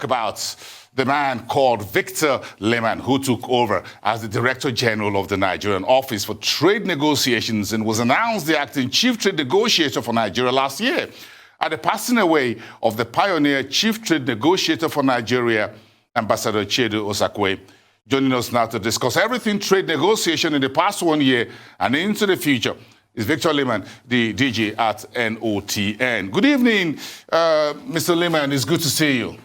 talk about the man called Victor Liman, who took over as the Director General of the Nigerian Office for Trade Negotiations and was announced the acting Chief Trade Negotiator for Nigeria last year. At the passing away of the pioneer Chief Trade Negotiator for Nigeria, Ambassador Chiedu Osakwe. Joining us now to discuss everything trade negotiation in the past 1 year and into the future is Victor Liman, the DG at NOTN. Good evening, Mr. Liman. It's good to see you.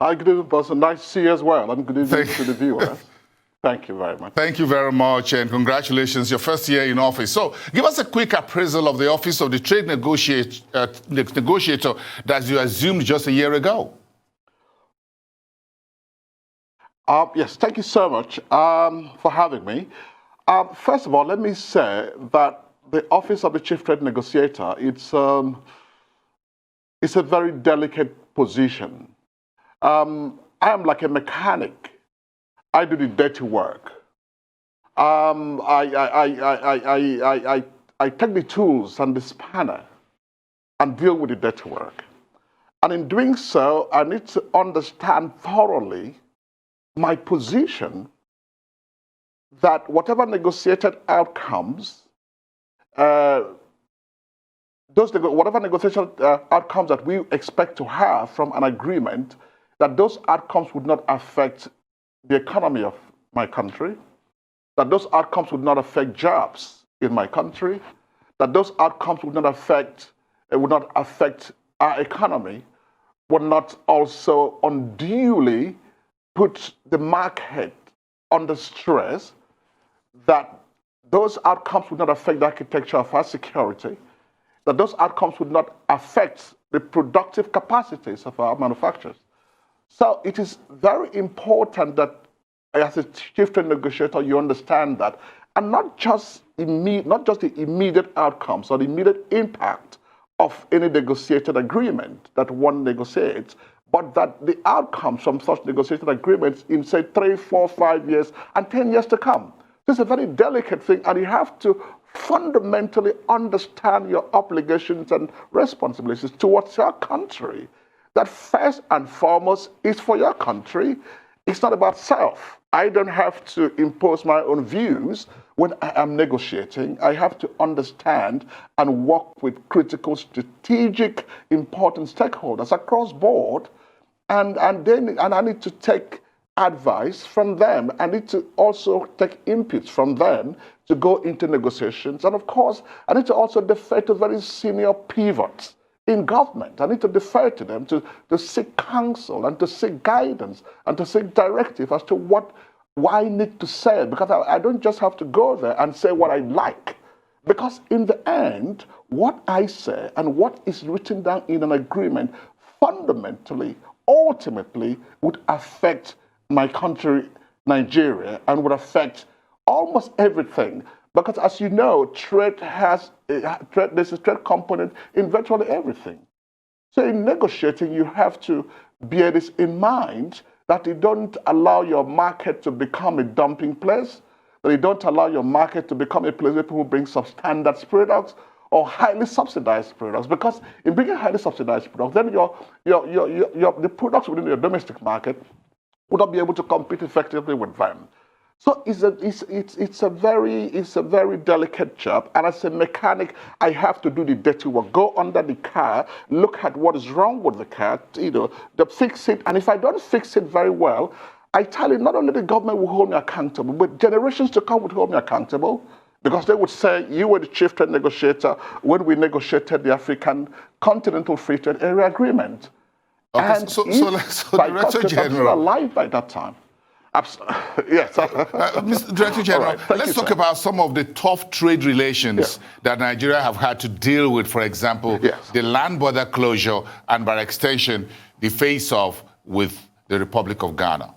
Hi, good evening, Pastor. Nice to see you as well. And good evening to the viewers. Thank you very much. Thank you very much, and congratulations, your first year in office. So give us a quick appraisal of the office of the trade negotiator that you assumed just a year ago. Yes, thank you so much for having me. First of all, let me say that the office of the Chief Trade Negotiator, it's a very delicate position. I am like a mechanic. I do the dirty work. I take the tools and the spanner and deal with the dirty work. And in doing so, I need to understand thoroughly my position that whatever negotiated outcomes, whatever negotiation outcomes that we expect to have from an agreement, that those outcomes would not affect the economy of my country, that those outcomes would not affect jobs in my country, that those outcomes would not affect our economy, would not also unduly put the market under stress, that those outcomes would not affect the architecture of our security, that those outcomes would not affect the productive capacities of our manufacturers. So it is very important that as a chief trade negotiator, you understand that, and not just the immediate outcomes or the immediate impact of any negotiated agreement that one negotiates, but that the outcomes from such negotiated agreements in, say, 3, 4, 5 years and 10 years to come. This is a very delicate thing, and you have to fundamentally understand your obligations and responsibilities towards your country. That first and foremost is for your country. It's not about self. I don't have to impose my own views when I am negotiating. I have to understand and work with critical, strategic, important stakeholders across board, and I need to take advice from them. I need to also take inputs from them to go into negotiations. And of course, I need to also defer to very senior pivots in government. I need to defer to them to seek counsel and to seek guidance and to seek directive as to what I need to say, because I don't just have to go there and say what I like. Because in the end, what I say and what is written down in an agreement fundamentally, ultimately would affect my country, Nigeria, and would affect almost everything. Because as you know, there's a trade component in virtually everything. So in negotiating, you have to bear this in mind, that you don't allow your market to become a dumping place, that you don't allow your market to become a place where people bring substandard products or highly subsidized products. Because in bringing highly subsidized products, then the products within your domestic market would not be able to compete effectively with them. So it's a very delicate job, and as a mechanic, I have to do the dirty work. Go under the car, look at what is wrong with the car, fix it, and if I don't fix it very well, I tell you, not only the government will hold me accountable, but generations to come would hold me accountable, because they would say, you were the chief trade negotiator when we negotiated the African Continental Free Trade Area Agreement. Okay, and so Director General, alive by that time. Yes. Mr. Director General, right. let's talk about some of the tough trade relations that Nigeria have had to deal with. For example, the land border closure and, by extension, the face-off with the Republic of Ghana.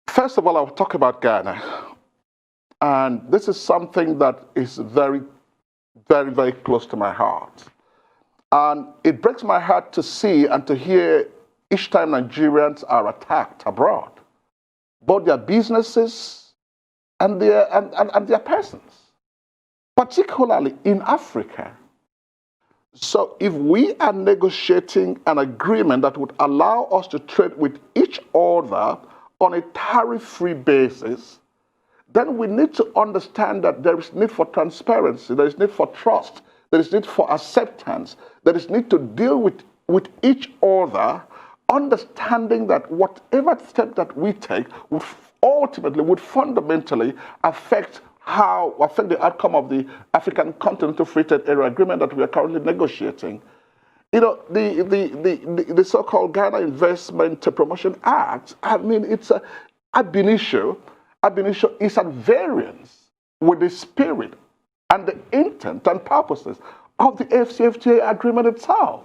First of all, I'll talk about Ghana. And this is something that is very, very, very close to my heart. And it breaks my heart to see and to hear each time Nigerians are attacked abroad, both their businesses and their persons, particularly in Africa. So if we are negotiating an agreement that would allow us to trade with each other on a tariff-free basis, then we need to understand that there is need for transparency, there is need for trust, there is need for acceptance, there is need to deal with each other, understanding that whatever step that we take would fundamentally affect the outcome of the African Continental Free Trade Area Agreement that we are currently negotiating. You know, the so-called Ghana Investment Promotion Act, I mean, it's ab initio is at variance with the spirit and the intent and purposes of the AfCFTA agreement itself.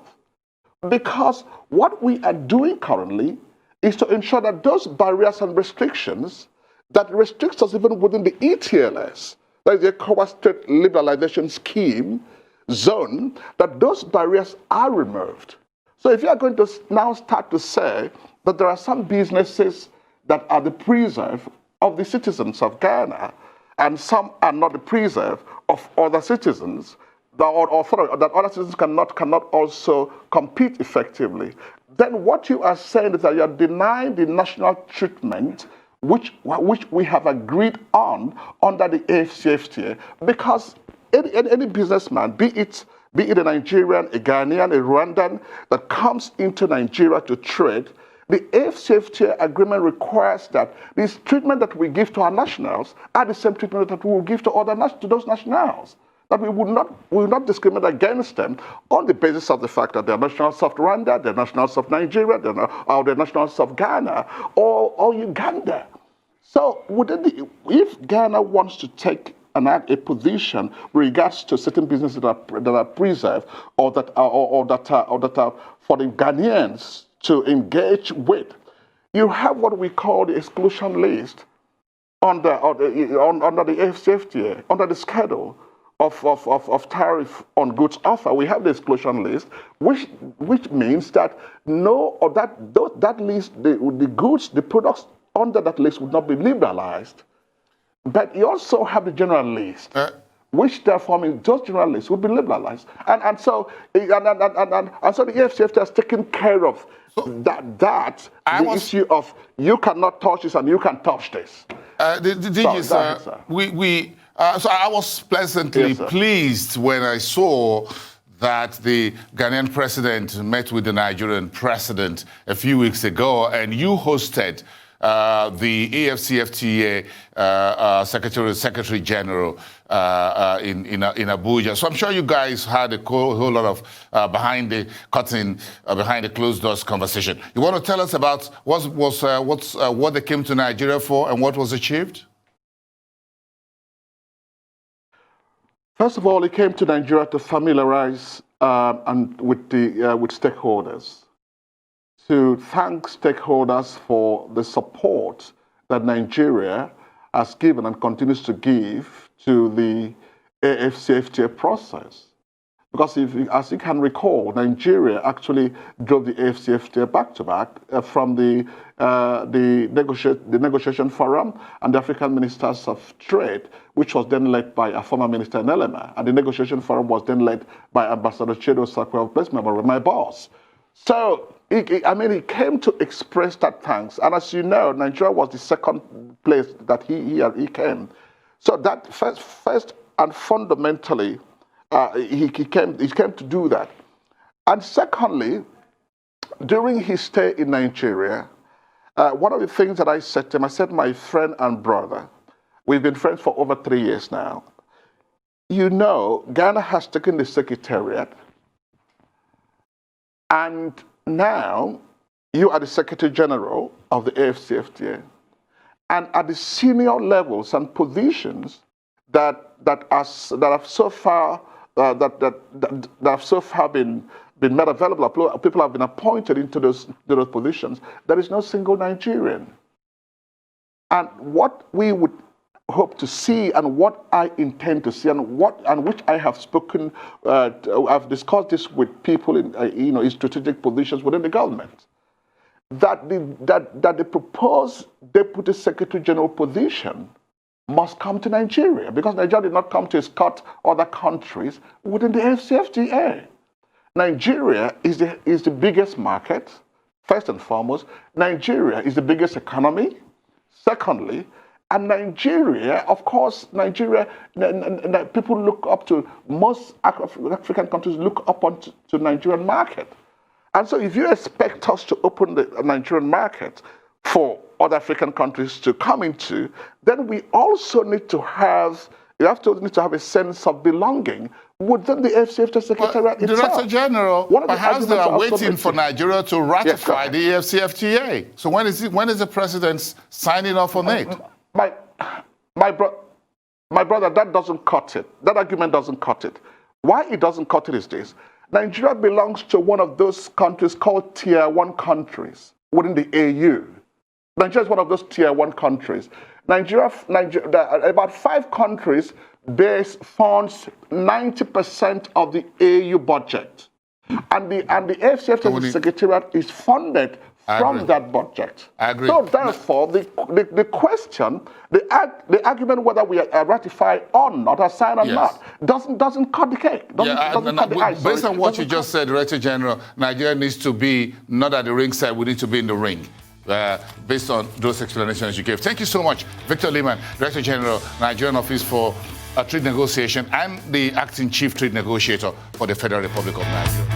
Because what we are doing currently is to ensure that those barriers and restrictions that restricts us even within the ETLS, that is the ECOWAS Trade Liberalization Scheme zone, that those barriers are removed. So if you are going to now start to say that there are some businesses that are the preserve of the citizens of Ghana, and some are not the preserve of other citizens, that other citizens cannot also compete effectively, then what you are saying is that you are denying the national treatment which we have agreed on under the AfCFTA, because any businessman, be it a Nigerian, a Ghanaian, a Rwandan, that comes into Nigeria to trade, the AfCFTA agreement requires that this treatment that we give to our nationals are the same treatment that we will give to those nationals. That we will not discriminate against them on the basis of the fact that they're nationals of Rwanda, they're nationals of Nigeria, or they're nationals of Ghana or Uganda. So if Ghana wants to take a position with regards to certain businesses that are preserved or that are for the Ghanaians to engage with, you have what we call the exclusion list under the AfCFTA, under the schedule of tariff on goods offer. We have the exclusion list, which means that that list, the goods, the products under that list would not be liberalized. But you also have the general list, which therefore means those general lists would be liberalized. And so the AfCFTA has taken care of the issue of you cannot touch this and you can touch this. So I was pleasantly pleased when I saw that the Ghanaian president met with the Nigerian president a few weeks ago, and you hosted the AfCFTA Secretary General in Abuja. So I'm sure you guys had a whole lot of behind the curtain, behind the closed doors conversation. You want to tell us about what they came to Nigeria for and what was achieved? First of all, he came to Nigeria to familiarize with stakeholders, to thank stakeholders for the support that Nigeria has given and continues to give to the AfCFTA process. Because as you can recall, Nigeria actually drove the AfCFTA back-to-back from the negotiation forum and the African Ministers of Trade, which was then led by a former minister in Elema. And the negotiation forum was then led by Ambassador Chedo Sakwe of Place, my boss. So, he came to express that thanks. And as you know, Nigeria was the second place that he came. So that first and fundamentally, he came to do that. And secondly, during his stay in Nigeria, one of the things that I said to him, I said, my friend and brother, we've been friends for over 3 years now. You know, Ghana has taken the Secretariat, and now you are the Secretary General of the AfCFTA. And at the senior levels and positions that have so far been made available, people have been appointed into those positions, there is no single Nigerian. And what we would hope to see, and what I intend to see, and which I have spoken, I've discussed this with people in strategic positions within the government, that the proposed Deputy Secretary General position must come to Nigeria, because Nigeria did not come to escort other countries within the AfCFTA. Nigeria is the biggest market, first and foremost. Nigeria is the biggest economy, secondly. And Nigeria, of course, people look up to, most African countries look up onto the Nigerian market. And so if you expect us to open the Nigerian market for other African countries to come into, then we also need to have, a sense of belonging within the AfCFTA Secretariat itself. Director General, perhaps they are waiting for Nigeria to ratify the AfCFTA. So when is the president signing off on it? My brother, that doesn't cut it. That argument doesn't cut it. Why it doesn't cut it is this. Nigeria belongs to one of those countries called Tier 1 countries within the AU. Nigeria is one of those Tier 1 countries. Nigeria, about 5 countries funds 90% of the AU budget. And the AfCFTA Secretariat is funded from that budget. So therefore, the question, the argument whether we are ratified or not, or signed or not, doesn't cut the cake. Doesn't cut the ice. Based on what you just said, Director General, Nigeria needs to be not at the ringside, we need to be in the ring. Based on those explanations you gave. Thank you so much, Victor Liman, Director General, Nigerian Office for Trade Negotiation and the Acting Chief Trade Negotiator for the Federal Republic of Nigeria.